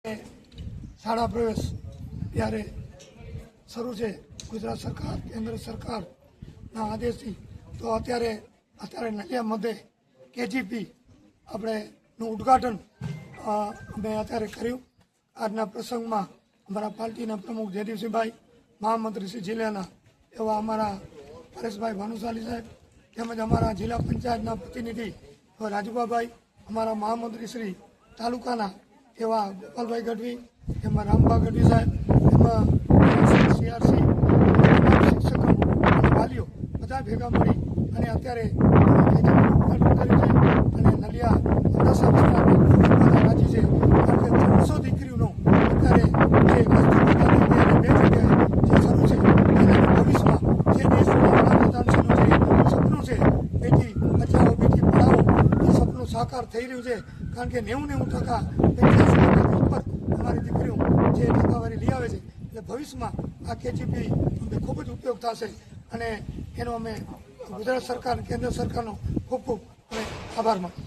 શાળા પ્રવેશ ત્યારે શરૂ છે ગુજરાત સરકાર કેન્દ્ર સરકારના આદેશથી. તો અત્યારે નલિયા મધ્યે કેજીપી નું ઉદ્ઘાટન અમે અત્યારે કર્યું. આજના પ્રસંગમાં અમારા પાર્ટીના પ્રમુખ જયદીપસિંહભાઈ, મહામંત્રી શ્રી જિલ્લાના એવા અમારા પરેશભાઈ ભાનુશાલી સાહેબ, તેમજ અમારા જિલ્લા પંચાયતના પ્રતિનિધિ રાજુભાભાઈ, અમારા મહામંત્રી શ્રી તાલુકાના એવા ગોપાલભાઈ ગઢવી, એમાં રામભા ગઢવી સાહેબ, એમાં સીઆરસી, શિક્ષકો અને વાલીઓ બધા ભેગા મળી અને અત્યારે કર્યું છે. અને નલિયા અબડાસા વિસ્તારમાં રાજી છે, કારણ કે 300 દીકરીઓનો અત્યારે જે વસ્તુ પોતાની બે જગ્યાએ જે શરૂ છે એના ભવિષ્યમાં જે દેશનું વડાપ્રધાનશ્રીનું જે સપનું છે બેટી બચાવો બેટી પઢાવો એ સપનું સાકાર થઈ રહ્યું છે. કારણ કે 90% ઉપર અમારી દીકરીઓ જે ટકાવારી લઈ આવે છે, એટલે ભવિષ્યમાં આ કેજીપી અમને ખૂબ જ ઉપયોગ થશે. અને એનો અમે ગુજરાત સરકાર કેન્દ્ર સરકારનો ખૂબ ખૂબ આભાર માનું.